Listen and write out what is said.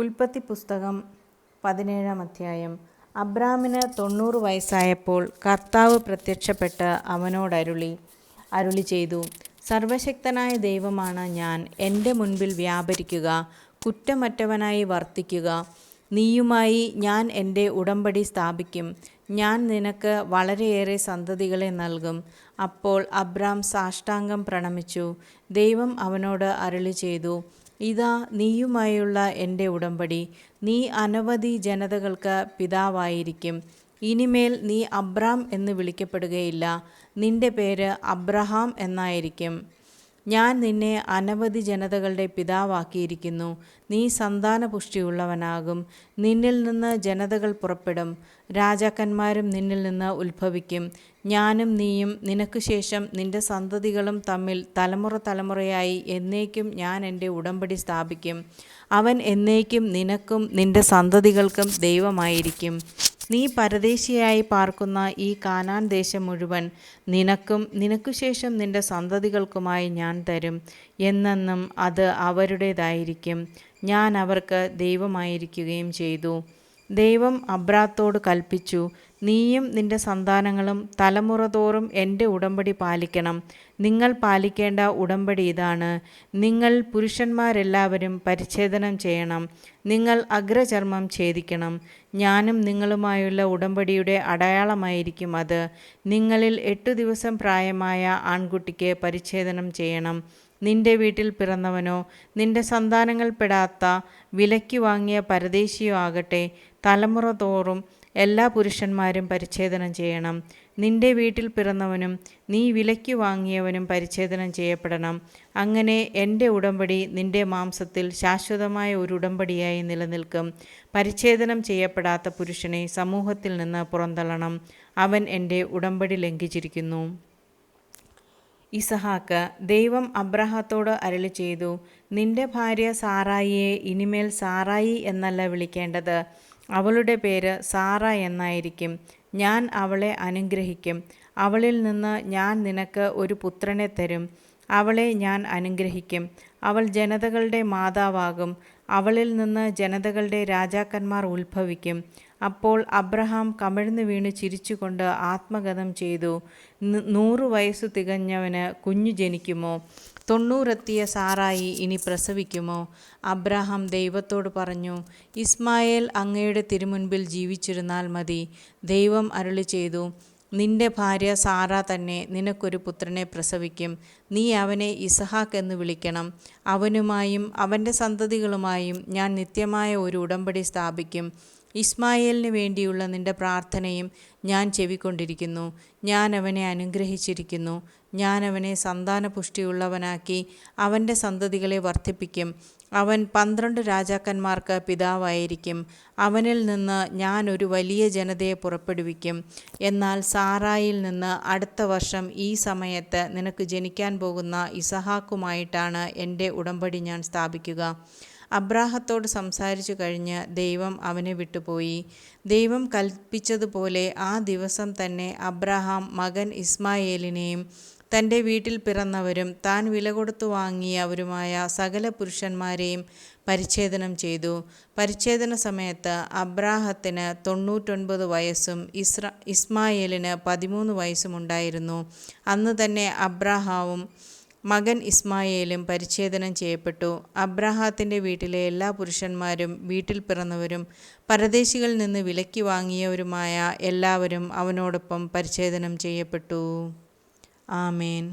ഉൽപ്പത്തി പുസ്തകം 17-ാം അധ്യായം. അബ്രാമിന് 90 വയസ്സായപ്പോൾ കർത്താവ് പ്രത്യക്ഷപ്പെട്ട് അവനോടരുളി ചെയ്തു, സർവശക്തനായ ദൈവമാണ് ഞാൻ. എൻ്റെ മുൻപിൽ വ്യാപരിക്കുക, കുറ്റമറ്റവനായി വർത്തിക്കുക. നീയുമായി ഞാൻ എൻ്റെ ഉടമ്പടി സ്ഥാപിക്കും. ഞാൻ നിനക്ക് വളരെയേറെ സന്തതികളെ നൽകും. അപ്പോൾ അബ്രാം സാഷ്ടാംഗം പ്രണമിച്ചു. ദൈവം അവനോട് അരുളി ചെയ്തു, ഇതാ നീയുമായുള്ള എൻ്റെ ഉടമ്പടി. നീ അനവധി ജനതകൾക്ക് പിതാവായിരിക്കും. ഇനിമേൽ നീ അബ്രാം എന്ന് വിളിക്കപ്പെടുകയില്ല, നിന്റെ പേര് അബ്രഹാം എന്നായിരിക്കും. ഞാൻ നിന്നെ അനവധി ജനതകളുടെ പിതാവാക്കിയിരിക്കുന്നു. നീ സന്താനപുഷ്ടിയുള്ളവനാകും. നിന്നിൽ നിന്ന് ജനതകൾ പുറപ്പെടും, രാജാക്കന്മാരും നിന്നിൽ നിന്ന് ഉത്ഭവിക്കും. ഞാനും നീയും നിനക്ക് ശേഷം നിന്റെ സന്തതികളും തമ്മിൽ തലമുറ തലമുറയായി എന്നേക്കും ഞാൻ എൻ്റെ ഉടമ്പടി സ്ഥാപിക്കും. അവൻ എന്നേക്കും നിനക്കും നിന്റെ സന്തതികൾക്കും ദൈവമായിരിക്കും. നീ പരദേശിയായി പാർക്കുന്ന ഈ കാനാൻ ദേശം മുഴുവൻ നിനക്കും നിനക്കു ശേഷം നിന്റെ സന്തതികൾക്കുമായി ഞാൻ തരും. എന്നെന്നും അത് അവരുടേതായിരിക്കും. ഞാൻ അവർക്ക് ദൈവമായിരിക്കുകയും ചെയ്തു. ദൈവം അബ്രാത്തോട് കൽപ്പിച്ചു, നീയും നിന്റെ സന്താനങ്ങളും തലമുറ തോറും എൻ്റെ ഉടമ്പടി പാലിക്കണം. നിങ്ങൾ പാലിക്കേണ്ട ഉടമ്പടി ഇതാണ്. നിങ്ങൾ പുരുഷന്മാരെല്ലാവരും പരിച്ഛേദനം ചെയ്യണം. നിങ്ങൾ അഗ്രചർമ്മം ഛേദിക്കണം. ഞാനും നിങ്ങളുമായുള്ള ഉടമ്പടിയുടെ അടയാളമായിരിക്കും അത്. നിങ്ങളിൽ 8 ദിവസം പ്രായമായ ആൺകുട്ടിക്ക് പരിച്ഛേദനം ചെയ്യണം. നിന്റെ വീട്ടിൽ പിറന്നവനോ നിന്റെ സന്താനങ്ങൾ പെടാത്ത വിലയ്ക്ക് വാങ്ങിയ പരദേശിയോ ആകട്ടെ, തലമുറ തോറും എല്ലാ പുരുഷന്മാരും പരിച്ഛേദനം ചെയ്യണം. നിന്റെ വീട്ടിൽ പിറന്നവനും നീ വിലയ്ക്ക് വാങ്ങിയവനും പരിച്ഛേദനം ചെയ്യപ്പെടണം. അങ്ങനെ എൻ്റെ ഉടമ്പടി നിന്റെ മാംസത്തിൽ ശാശ്വതമായ ഒരു ഉടമ്പടിയായി നിലനിൽക്കും. പരിച്ഛേദനം ചെയ്യപ്പെടാത്ത പുരുഷനെ സമൂഹത്തിൽ നിന്ന് പുറന്തള്ളണം. അവൻ എൻ്റെ ഉടമ്പടി ലംഘിച്ചിരിക്കുന്നു. ഇസഹാക്ക്. ദൈവം അബ്രാഹത്തോട് അരുളി ചെയ്തു, നിന്റെ ഭാര്യ സാറായിയെ ഇനിമേൽ സാറായി എന്നല്ല വിളിക്കേണ്ടത്, അവളുടെ പേര് സാറ എന്നായിരിക്കും. ഞാൻ അവളെ അനുഗ്രഹിക്കും. അവളിൽ നിന്ന് ഞാൻ നിനക്ക് ഒരു പുത്രനെ തരും. അവളെ ഞാൻ അനുഗ്രഹിക്കും. അവൾ ജനതകളുടെ മാതാവാകും. അവളിൽ നിന്ന് ജനതകളുടെ രാജാക്കന്മാർ ഉത്ഭവിക്കും. അപ്പോൾ അബ്രഹാം കമിഴ്ന്നു വീണ് ചിരിച്ചുകൊണ്ട് ആത്മഗതം ചെയ്തു. 100 വയസ്സു തികഞ്ഞവന് കുഞ്ഞു ജനിക്കുമോ? 90 എത്തിയ സാറായി ഇനി പ്രസവിക്കുമോ? അബ്രഹാം ദൈവത്തോട് പറഞ്ഞു, ഇസ്മായേൽ അങ്ങയുടെ തിരുമുൻപിൽ ജീവിച്ചിരുന്നാൽ മതി. ദൈവം അരുളി ചെയ്തു, നിന്റെ ഭാര്യ സാറ തന്നെ നിനക്കൊരു പുത്രനെ പ്രസവിക്കും. നീ അവനെ ഇസഹാക്ക് എന്ന് വിളിക്കണം. അവനുമായും അവൻ്റെ സന്തതികളുമായും ഞാൻ നിത്യമായ ഒരു ഉടമ്പടി സ്ഥാപിക്കും. ഇസ്മായേലിന് വേണ്ടിയുള്ള നിന്റെ പ്രാർത്ഥനയും ഞാൻ ചെവിക്കൊണ്ടിരിക്കുന്നു. ഞാൻ അവനെ അനുഗ്രഹിച്ചിരിക്കുന്നു. ഞാൻ അവനെ സന്താനപുഷ്ടിയുള്ളവനാക്കി അവൻ്റെ സന്തതികളെ വർദ്ധിപ്പിക്കും. അവൻ 12 രാജാക്കന്മാർക്ക് പിതാവായിരിക്കും. അവനിൽ നിന്ന് ഞാൻ ഒരു വലിയ ജനതയെ പുറപ്പെടുവിക്കും. എന്നാൽ സാറായിൽ നിന്ന് അടുത്ത വർഷം ഈ സമയത്ത് നിനക്ക് ജനിക്കാൻ പോകുന്ന ഇസഹാക്കുമായിട്ടാണ് എൻ്റെ ഉടമ്പടി ഞാൻ സ്ഥാപിക്കുക. അബ്രാഹത്തോട് സംസാരിച്ചു കഴിഞ്ഞ് ദൈവം അവനെ വിട്ടുപോയി. ദൈവം കൽപ്പിച്ചതുപോലെ ആ ദിവസം തന്നെ അബ്രാഹാം മകൻ ഇസ്മായേലിനെയും തൻ്റെ വീട്ടിൽ പിറന്നവരും താൻ വില കൊടുത്തു വാങ്ങിയവരുമായ സകല പുരുഷന്മാരെയും പരിച്ഛേദനം ചെയ്തു. പരിച്ഛേദന സമയത്ത് അബ്രാഹത്തിന് 99 വയസ്സും ഇസ്മായേലിന് 13 വയസ്സും ഉണ്ടായിരുന്നു. അന്ന് തന്നെ അബ്രാഹാവും മകൻ ഇസ്മായേലും പരിച്ഛേദനം ചെയ്യപ്പെട്ടു. അബ്രാഹത്തിൻ്റെ വീട്ടിലെ എല്ലാ പുരുഷന്മാരും വീട്ടിൽ പിറന്നവരും പരദേശികളിൽ നിന്ന് വിലയ്ക്ക് വാങ്ങിയവരുമായ എല്ലാവരും അവനോടൊപ്പം പരിച്ഛേദനം ചെയ്യപ്പെട്ടു. ആമേൻ.